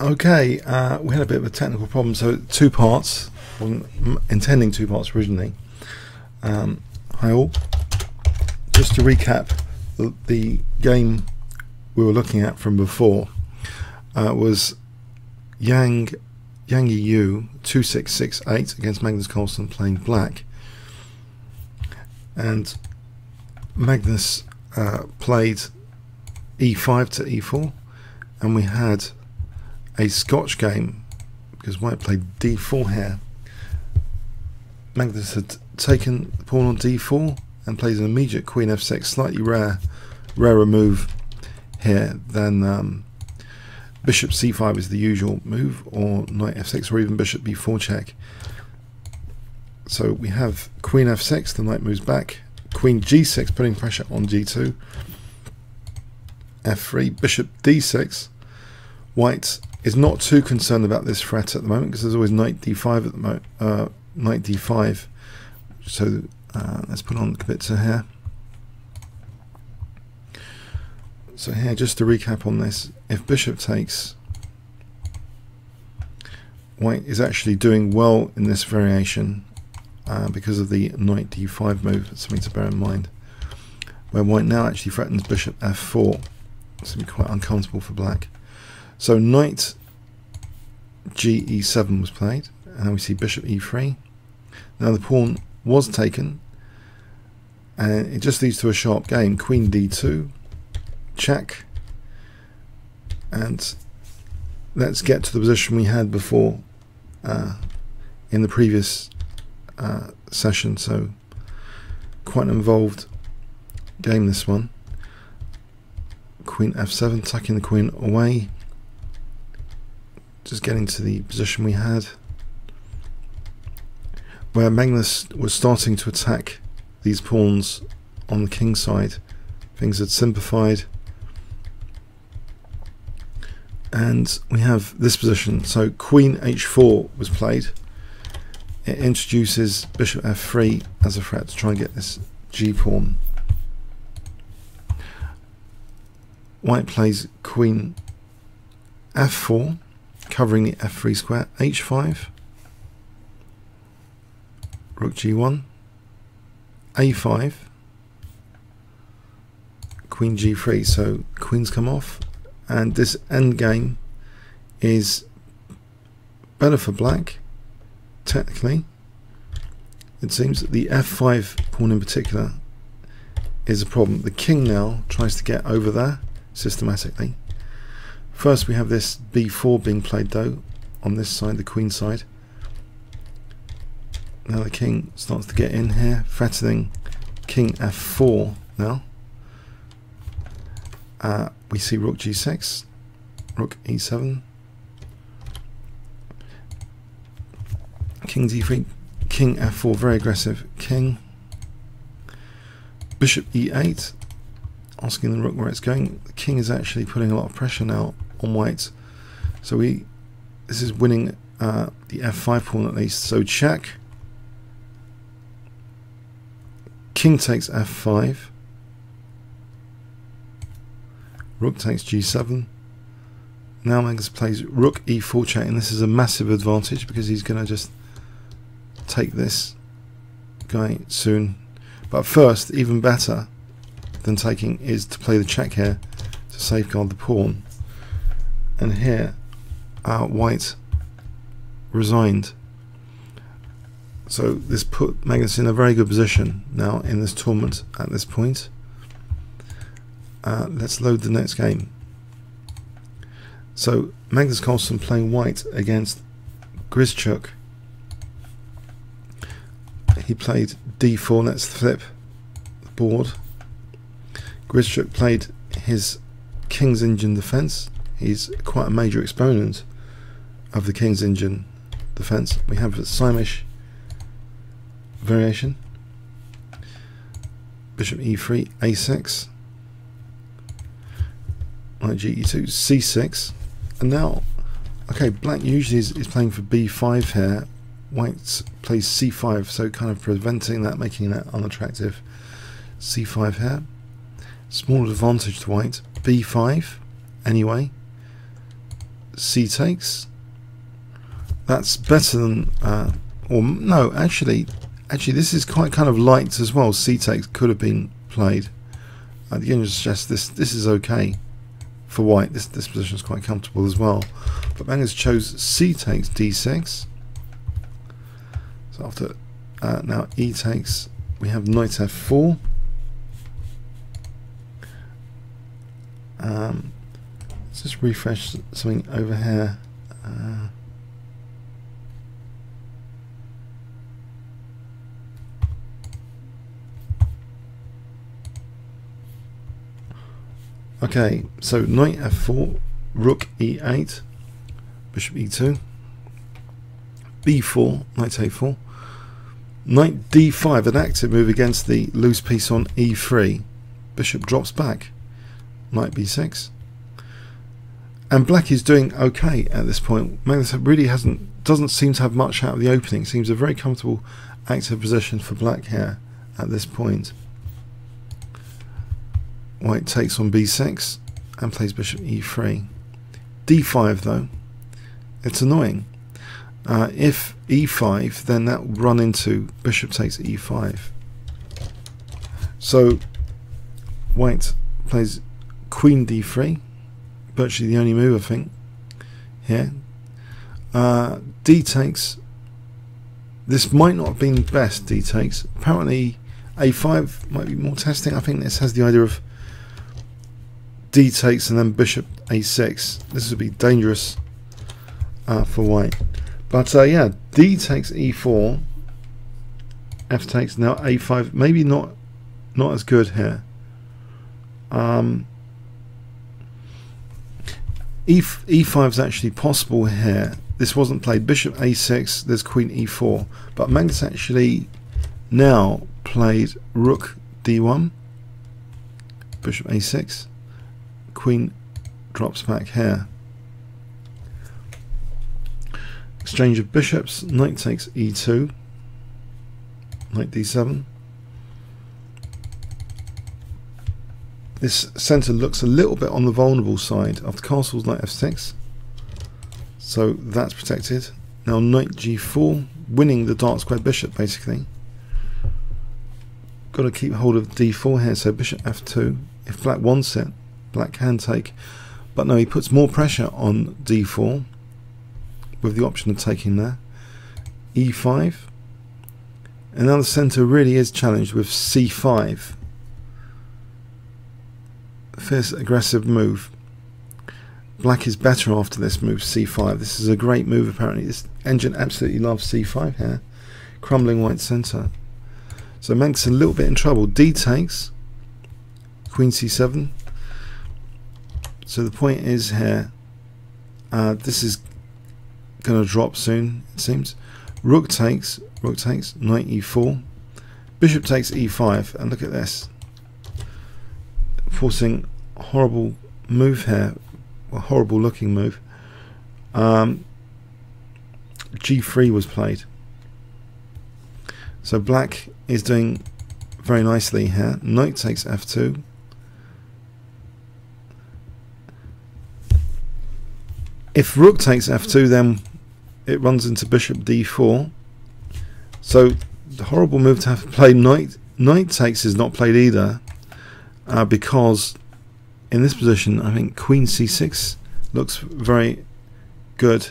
Okay, we had a bit of a technical problem, so 2 parts. Wasn't intending 2 parts originally. Hi all. Just to recap, the game we were looking at from before was Yang Yu 2668 against Magnus Carlsen playing black, and Magnus played e5 to e4, and we had a Scotch game because white played d4 here. Magnus had taken the pawn on d4 and plays an immediate queen f6, slightly rarer move here than bishop c5 is the usual move, or knight f6, or even bishop b4 check. So we have queen f6, the knight moves back, queen g6 putting pressure on g2, f3, bishop d6. White is not too concerned about this threat at the moment because there's always knight d5 at the moment, knight d5. So let's put on Kibitzer here. So here, just to recap on this, if bishop takes, white is actually doing well in this variation because of the knight d5 move. That's something to bear in mind. Where white now actually threatens bishop f4. It's going to be quite uncomfortable for black. So knight ge7 was played, and we see bishop e3. Now the pawn was taken, and it just leads to a sharp game. Queen d2, check, and let's get to the position we had before in the previous session. So quite an involved game, this one. Queen f7, tucking the queen away. Just getting to the position we had, where Magnus was starting to attack these pawns on the king side. Things had simplified, and we have this position. So queen h4 was played. It introduces bishop f3 as a threat to try and get this g pawn. White plays queen f4, covering the f3 square, h5, rook g1, a5, queen g3. So queens come off, and this endgame is better for black. Technically, it seems that the f5 pawn in particular is a problem. The king now tries to get over there systematically. First we have this b4 being played though on this side, the queen side. Now the king starts to get in here, threatening king f4 now. We see rook g6, rook e7, king d3, king f4, very aggressive king, bishop e8, asking the rook where it's going. The king is actually putting a lot of pressure now on white, so this is winning the f5 pawn at least. So check, king takes f5, rook takes g7. Now Magnus plays rook e4 check, and this is a massive advantage because he's going to just take this guy soon. But first, even better than taking is to play the check here to safeguard the pawn. And here white resigned, so this put Magnus in a very good position now in this tournament at this point. Let's load the next game. So Magnus Carlsen playing white against Grizchuk. He played d4. Let's flip the board. Grizchuk played his King's Indian defense. He's quite a major exponent of the King's Indian defense. We have a Simish variation. Bishop e3, a6, knight ge2, c6, and now, okay, black usually is playing for b5 here. White plays c5, so kind of preventing that, making that unattractive. c5 here, small advantage to white. b5 anyway. c takes. That's better than, or no, actually this is quite kind of light as well. C takes could have been played. The game suggests this is okay for white. This position is quite comfortable as well. But Magnus chose c takes d6. So after now e takes, we have knight f4. Let's just refresh something over here. Okay, so knight f4, rook e8, bishop e2, b4, knight a4, knight d5, an active move against the loose piece on e3, bishop drops back, knight b6, and black is doing okay at this point. Magnus really doesn't seem to have much out of the opening. Seems a very comfortable active position for black here at this point. White takes on b6 and plays bishop e3. d5 though, it's annoying. If e5, then that will run into bishop takes e5. So white plays queen d3, virtually the only move I think here. D takes. This might not have been best. D takes. Apparently a5 might be more testing. I think this has the idea of d takes and then bishop a6. This would be dangerous for white. But yeah, d takes e4, f takes, now a5. Maybe not as good here. E5 is actually possible here. This wasn't played. Bishop a6, there's queen e4, but Magnus actually now played rook d1, bishop a6, queen drops back here. Exchange of bishops, knight takes e2, knight d7. This centre looks a little bit on the vulnerable side. After castles, knight f6, so that's protected. Now knight g4, winning the dark square bishop basically. Got to keep hold of d4 here, so bishop f2. If black wants it, black can take, but no, he puts more pressure on d4 with the option of taking there. e5, and now the centre really is challenged with c5. Fierce aggressive move. Black is better after this move, c5. This is a great move apparently. This engine absolutely loves c5 here. Crumbling white centre. So Magnus a little bit in trouble. D takes, queen c7. So the point is here, this is going to drop soon, it seems. Rook takes, knight e4, bishop takes e5, and look at this, forcing a horrible move here, a horrible looking move. g3 was played, so black is doing very nicely here. Knight takes f2. If rook takes f2, then it runs into bishop d4. So the horrible move to have played knight takes is not played either, because in this position I think queen c6 looks very good.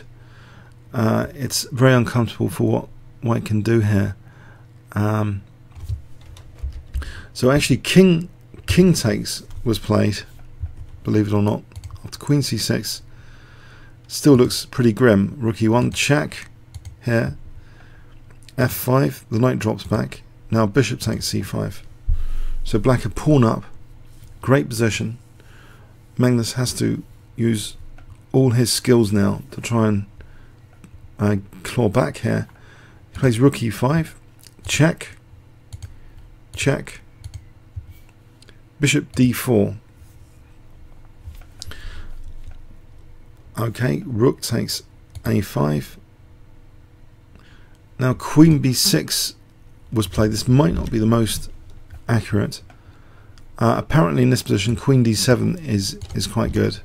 It's very uncomfortable for what white can do here. So actually king takes was played, believe it or not, after queen c6. Still looks pretty grim. Rook e1, check here. f5, the knight drops back. Now bishop takes c5. So black a pawn up. Great position. Magnus has to use all his skills now to try and claw back here. He plays rook e5, check, check, bishop d4. Okay, rook takes a5. Now queen b6 was played. This might not be the most accurate. Apparently in this position queen d7 is quite good.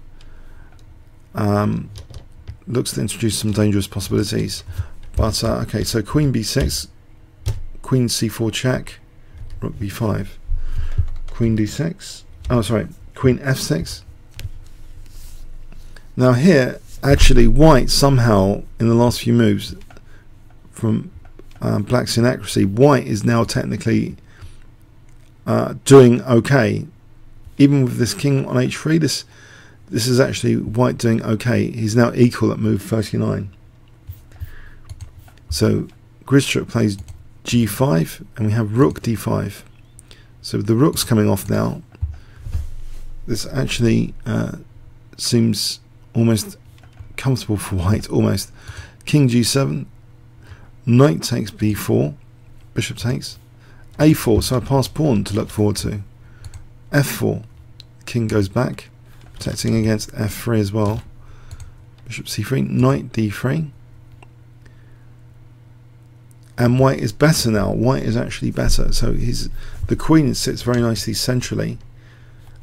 looks to introduce some dangerous possibilities. But okay, so queen b6, queen c4 check, rook b5, queen d6, oh sorry, queen f6. Now here, actually white somehow in the last few moves from black's inaccuracy, white is now technically doing okay. Even with this king on h3, this is actually white doing okay. He's now equal at move 39. So Gristrup plays g5 and we have rook d5. So with the rooks coming off now, this actually seems almost comfortable for white, almost. King g7, knight takes b4, bishop takes, a4, so a passed pawn to look forward to, f4, king goes back, protecting against f3 as well, bishop c3, knight d3, and white is better now. White is actually better, so the queen sits very nicely centrally,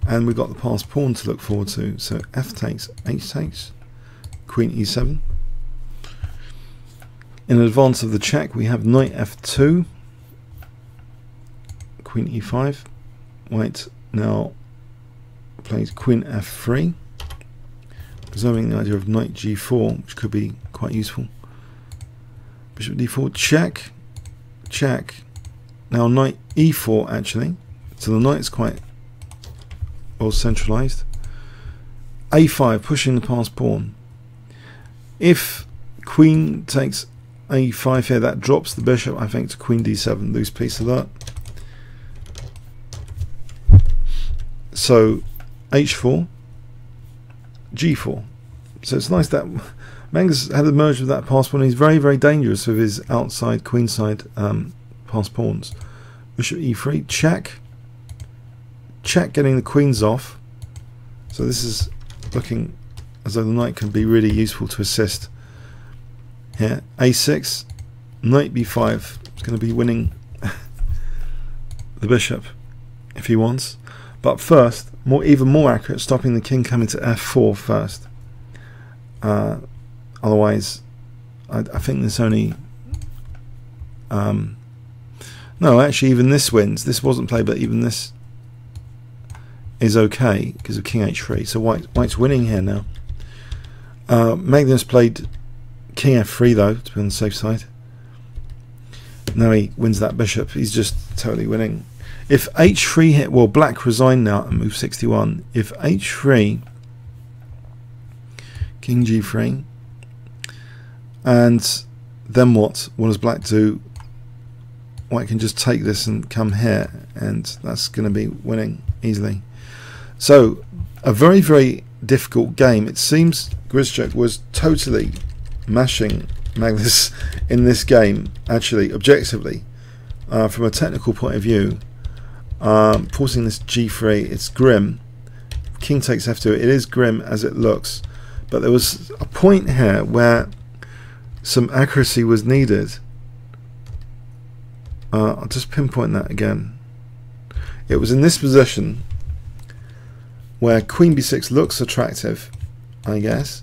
and we've got the passed pawn to look forward to. So f takes, h takes, queen e7. In advance of the check, we have knight f2, queen e5. White now plays queen f3, preserving the idea of knight g4, which could be quite useful. Bishop d4, check, check. Now knight e4 actually, so the knight is quite well centralized. a5, pushing the passed pawn. If queen takes a5 here, that drops the bishop, I think, to queen d7, loose piece of that. So h4, g4. So it's nice that Magnus had a merge with that passed pawn. He's very, very dangerous with his outside queenside passed pawns. Bishop e3, check, check, getting the queens off. So this is looking as though the knight can be really useful to assist here. a6, knight b5. It's going to be winning the bishop if he wants. But first, even more accurate, stopping the king coming to f4 first. Otherwise, I think there's only... no, actually, even this wins. This wasn't played, but even this is okay because of king h3. So white's winning here now. Magnus played king f3 though, to be on the safe side. Now he wins that bishop. He's just totally winning. If h3 hit, well, black resigned now and move 61. If h3, king g3, and then what? What does black do? White can just take this and come here, and that's going to be winning easily. So a very, very difficult game. It seems Gristrup was totally mashing Magnus in this game, actually, objectively, from a technical point of view. Forcing this g3, it's grim. King takes f2, it is grim as it looks, but there was a point here where some accuracy was needed. I'll just pinpoint that again. It was in this position where queen b6 looks attractive, I guess,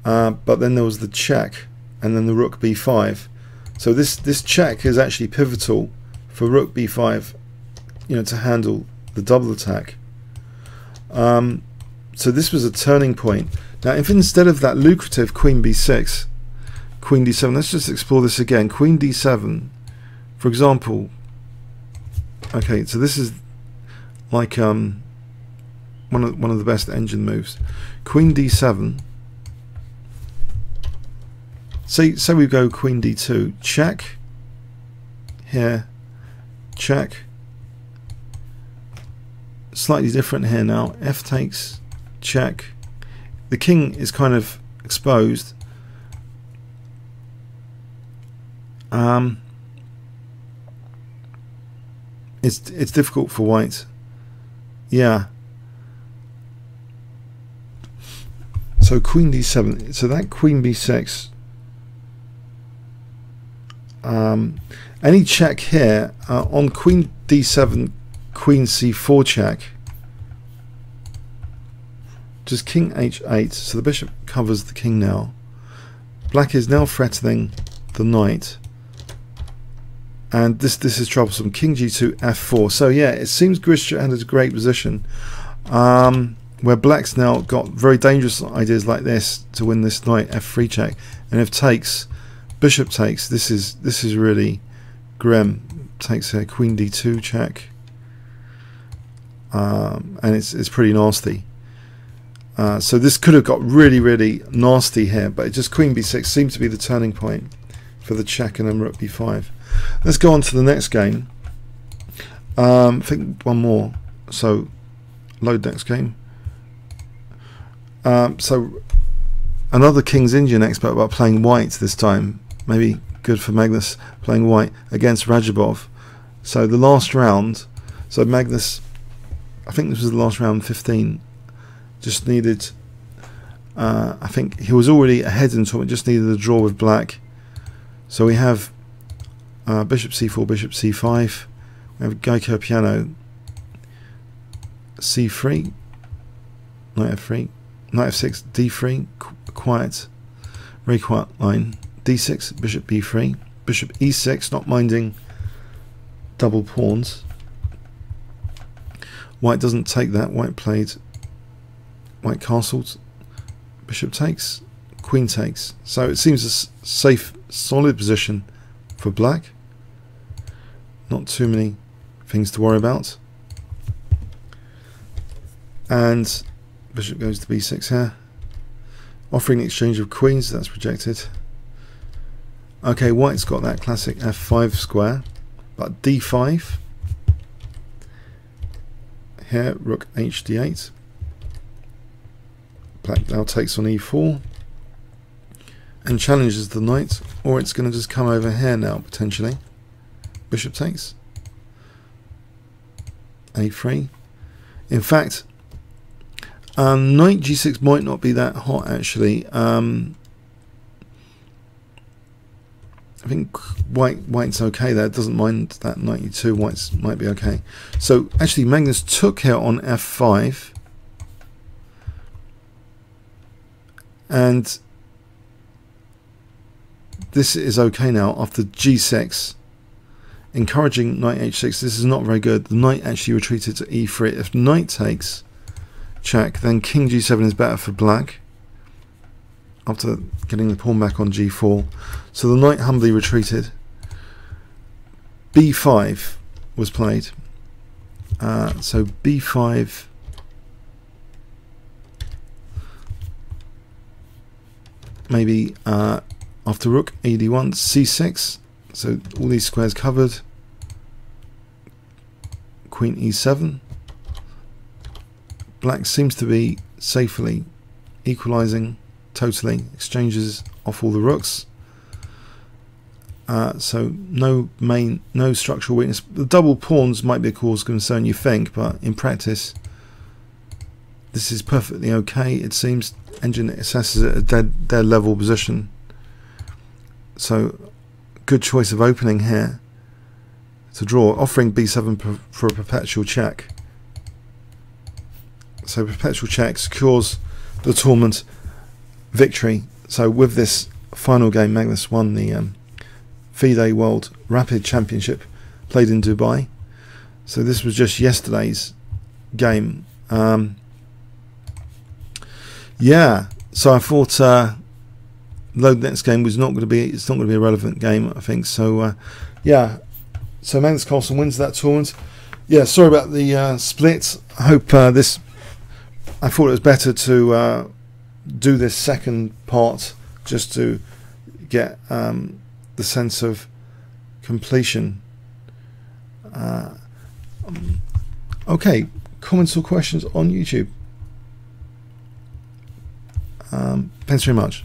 but then there was the check and then the rook b5. So this check is actually pivotal for rook b5, you know, to handle the double attack. So this was a turning point. Now if instead of that lucrative queen b6, queen d7, let's just explore this again. Queen d7, for example. Okay, so this is like one of the best engine moves. Queen d7. Say we go queen d2, check here, check. Slightly different here now. F takes, check. The king is kind of exposed. It's difficult for white. Yeah. So queen d7. So that queen b6. Any check here on queen d7, queen c4 check. just king h8, so the bishop covers the king now. Black is now threatening the knight, and this is troublesome. King g2, f4. So yeah, it seems Grisham had a great position, where black's now got very dangerous ideas like this to win this knight f3 check, and if takes, bishop takes. This is really grim. Takes a queen d2 check, and it's pretty nasty. So this could have got really nasty here, but it just queen b6 seems to be the turning point for the check, and then rook b5. Let's go on to the next game. I think one more. So load next game. So another King's Indian expert about playing white this time. Maybe good for Magnus playing white against Rajabov. So the last round. So Magnus, I think this was the last round, 15. Just needed, I think he was already ahead in tournament, just needed a draw with black. So we have bishop c4, bishop c5. We have Geico piano, c3, knight f3, knight f6, d3, quiet, very quiet line, d6, bishop b3, bishop e6, not minding double pawns. White doesn't take that, white played white castled, bishop takes, queen takes. So it seems a safe, solid position for black. Not too many things to worry about. And bishop goes to b6 here, offering the exchange of queens. That's rejected. Okay, white's got that classic f5 square, but d5 here, rook h d8. Black now takes on e4 and challenges the knight, or it's going to just come over here now potentially. Bishop takes, a3. In fact, knight g6 might not be that hot actually. I think white's okay there, doesn't mind that knight e2, white's might be okay. So actually Magnus took here on f5, and this is okay now after g6, encouraging knight h6. This is not very good. The knight actually retreated to e3. If knight takes check, then king g7 is better for black after getting the pawn back on g4. So the knight humbly retreated. b5 was played. So b5, maybe after rook ed1, c6. So all these squares covered. Queen e7. Black seems to be safely equalizing totally, exchanges off all the rooks. So no structural weakness. The double pawns might be a cause of concern, you think, but in practice this is perfectly okay. It seems engine assesses it at a dead level position. So good choice of opening here to draw, offering b7 for a perpetual check. So perpetual check secures the tournament victory. So with this final game, Magnus won the FIDE World Rapid Championship played in Dubai. So this was just yesterday's game. Yeah, so I thought load next game was not going to be, it's not going to be a relevant game, I think. So yeah, so Magnus Carlsen wins that tournament. Yeah, sorry about the split. I hope I thought it was better to do this second part just to get the sense of completion. Okay, comments or questions on YouTube? Thanks very much.